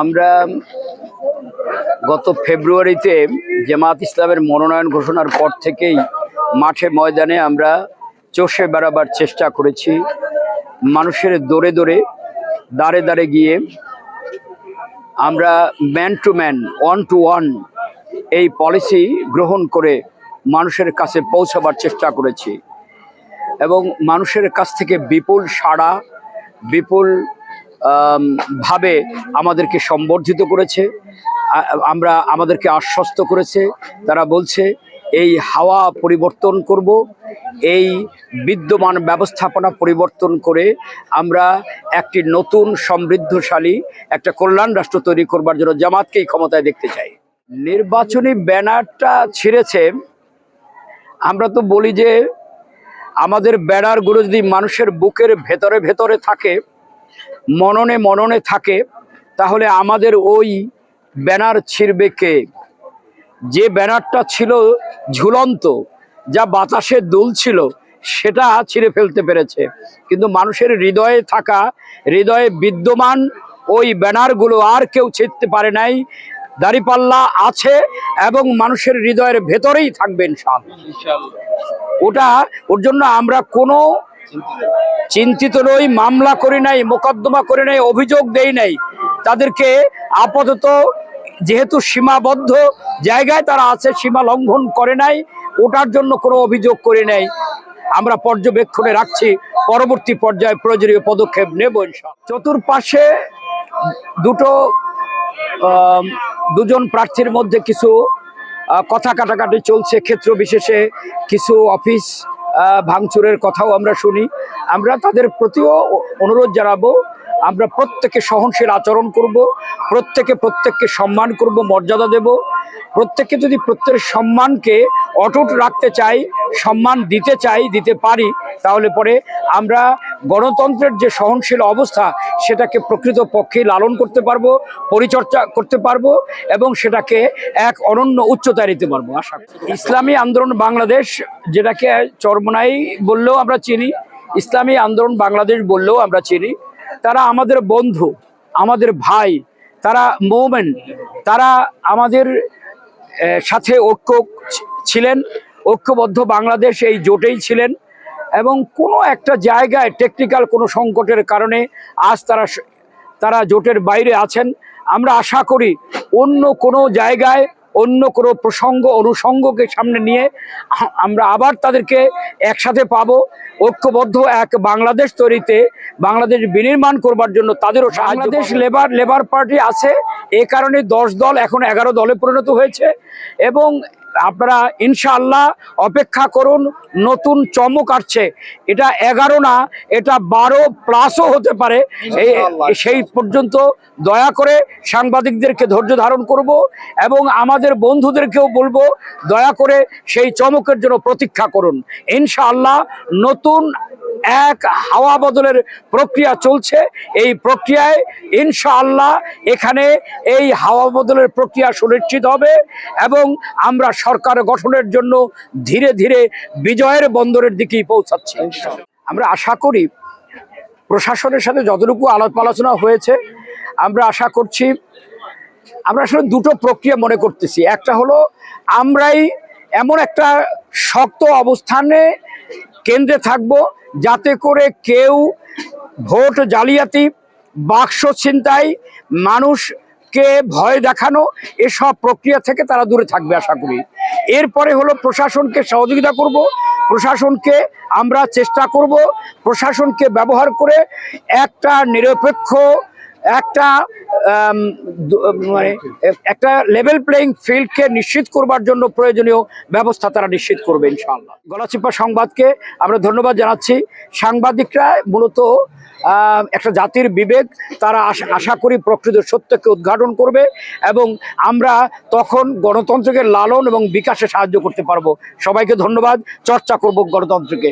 আমরা গত ফেব্রুয়ারিতে জামাত ইসলামের মনোনয়ন ঘোষণার পর থেকেই মাঠে ময়দানে আমরা চষে বেড়াবার চেষ্টা করেছি। মানুষের দৌড়ে দৌড়ে দাঁড়ে দাঁড়ে গিয়ে আমরা man to man, one to one এই পলিসি গ্রহণ করে মানুষের কাছে পৌঁছাবার চেষ্টা করেছি এবং মানুষের কাছ থেকে বিপুল সাড়া, বিপুল ভাবে আমাদেরকে সম্বর্ধিত করেছে। আমাদেরকে আশ্বস্ত করেছে। তারা বলছে এই হাওয়া পরিবর্তন করব, এই বিদ্যমান ব্যবস্থাপনা পরিবর্তন করে আমরা একটি নতুন সমৃদ্ধশালী একটা কল্যাণ রাষ্ট্র তৈরি করবার জন্য জামাতকেই ক্ষমতায় দেখতে চাই। নির্বাচনী ব্যানারটা ছিঁড়েছে। আমরা তো বলি যে আমাদের ব্যানারগুলো যদি মানুষের বুকের ভেতরে ভেতরে থাকে, মননে মননে থাকে, তাহলে আমাদের ওই ব্যানার ছিঁড়বে কে? যে ব্যানারটা ছিল ঝুলন্ত, যা বাতাসে দুলছিল, সেটা ছিঁড়ে ফেলতে পেরেছে। কিন্তু মানুষের হৃদয়ে থাকা, হৃদয়ে বিদ্যমান ওই ব্যানারগুলো আর কেউ ছিঁড়তে পারে নাই। দাঁড়িপাল্লা আছে এবং মানুষের হৃদয়ের ভেতরেই থাকবে ইনশাআল্লাহ। ওর জন্য আমরা কোনো চিন্তিত নই, মামলা করি নাই, মোকদ্দমা করি নাই, অভিযোগ দেই নাই। তাদেরকে আপাতত যেহেতু সীমাবদ্ধ জায়গায় তারা আছে, সীমা লঙ্ঘন করে নাই, ওটার জন্য কোনো অভিযোগ করে নাই। আমরা পর্যবেক্ষণে রাখছি, পরবর্তী পর্যায়ে প্রয়োজনীয় পদক্ষেপ নেব ইনশাআল্লাহ। চতুর্পাশে দুজন প্রার্থীর মধ্যে কিছু কথা কাটাকাটি চলছে, ক্ষেত্র বিশেষে কিছু অফিস ভাঙচুরের কথাও আমরা শুনি। আমরা তাদের প্রতিও অনুরোধ জানাবো, আমরা প্রত্যেকে সহনশীল আচরণ করব, প্রত্যেককে সম্মান করব, মর্যাদা দেব। প্রত্যেককে যদি প্রত্যেকের সম্মানকে অটুট রাখতে চাই, সম্মান দিতে পারি, তাহলে পরে আমরা গণতন্ত্রের যে সহনশীল অবস্থা সেটাকে প্রকৃত পক্ষে লালন করতে পারবো, পরিচর্যা করতে পারবো এবং সেটাকে এক অনন্য উচ্চতায় নিতে পারবো। আশা করি ইসলামী আন্দোলন বাংলাদেশ, যেটাকে চরমোনাই বললেও আমরা চিনি, ইসলামী আন্দোলন বাংলাদেশ বললেও আমরা চিনি, তারা আমাদের বন্ধু, আমাদের ভাই, তারা মুমিন, তারা আমাদের সাথে ছিলেন, ঐক্যবদ্ধ বাংলাদেশ এই জোটেই ছিলেন এবং কোনো একটা জায়গায় টেকনিক্যাল কোনো সংকটের কারণে আজ তারা জোটের বাইরে আছেন। আমরা আশা করি অন্য কোনো জায়গায়, অন্য কোনো প্রসঙ্গ অনুষঙ্গকে সামনে নিয়ে আমরা আবার তাদেরকে একসাথে পাবো। ঐক্যবদ্ধ এক বাংলাদেশ তৈরিতে, বাংলাদেশ বিনির্মাণ করবার জন্য তাদেরও বাংলাদেশ লেবার পার্টি আছে। এ কারণে 10 দল এখন 11 দলে পরিণত হয়েছে এবং আপনারা ইনশাআল্লাহ অপেক্ষা করুন, নতুন চমক আসছে। এটা 11 না, এটা 12 প্লাসও হতে পারে। সেই পর্যন্ত দয়া করে সাংবাদিকদেরকে ধৈর্য ধারণ করব এবং আমাদের বন্ধুদেরকেও বলবো, দয়া করে সেই চমকের জন্য প্রতীক্ষা করুন। ইনশাআল্লাহ নতুন এক হাওয়া বদলের প্রক্রিয়া চলছে। এই প্রক্রিয়ায় ইনশাআল্লাহ এখানে এই হাওয়া বদলের প্রক্রিয়া সুনিশ্চিত হবে এবং আমরা সরকার গঠনের জন্য ধীরে ধীরে বিজয়ের বন্দরের দিকেই পৌঁছাচ্ছি। আমরা আশা করি প্রশাসনের সাথে যতটুকু আলাপ আলোচনা হয়েছে, আমরা আশা করছি, আমরা আসলে দুটো প্রক্রিয়া মনে করতেছি। একটা হলো আমরাই এমন একটা শক্ত অবস্থানে কেন্দ্রে থাকব যাতে করে কেউ ভোট জালিয়াতি, বাক্স ছিনতাই, মানুষকে ভয় দেখানো, এসব প্রক্রিয়া থেকে তারা দূরে থাকবে আশা করি। এরপরে হলো প্রশাসনকে সহযোগিতা করব, প্রশাসনকে আমরা চেষ্টা করব প্রশাসনকে ব্যবহার করে একটা নিরপেক্ষ, একটা লেভেল প্লেইং ফিল্ডকে নিশ্চিত করবার জন্য প্রয়োজনীয় ব্যবস্থা তারা নিশ্চিত করবে ইনশাআল্লাহ। গলাচিপা সংবাদকে আমরা ধন্যবাদ জানাচ্ছি। সাংবাদিকরা মূলত একটা জাতির বিবেক, তারা আশা করি প্রকৃত সত্যকে উদ্ঘাটন করবে এবং আমরা তখন গণতন্ত্রকে লালন এবং বিকাশে সাহায্য করতে পারবো। সবাইকে ধন্যবাদ। চর্চা করব গণতন্ত্রকে।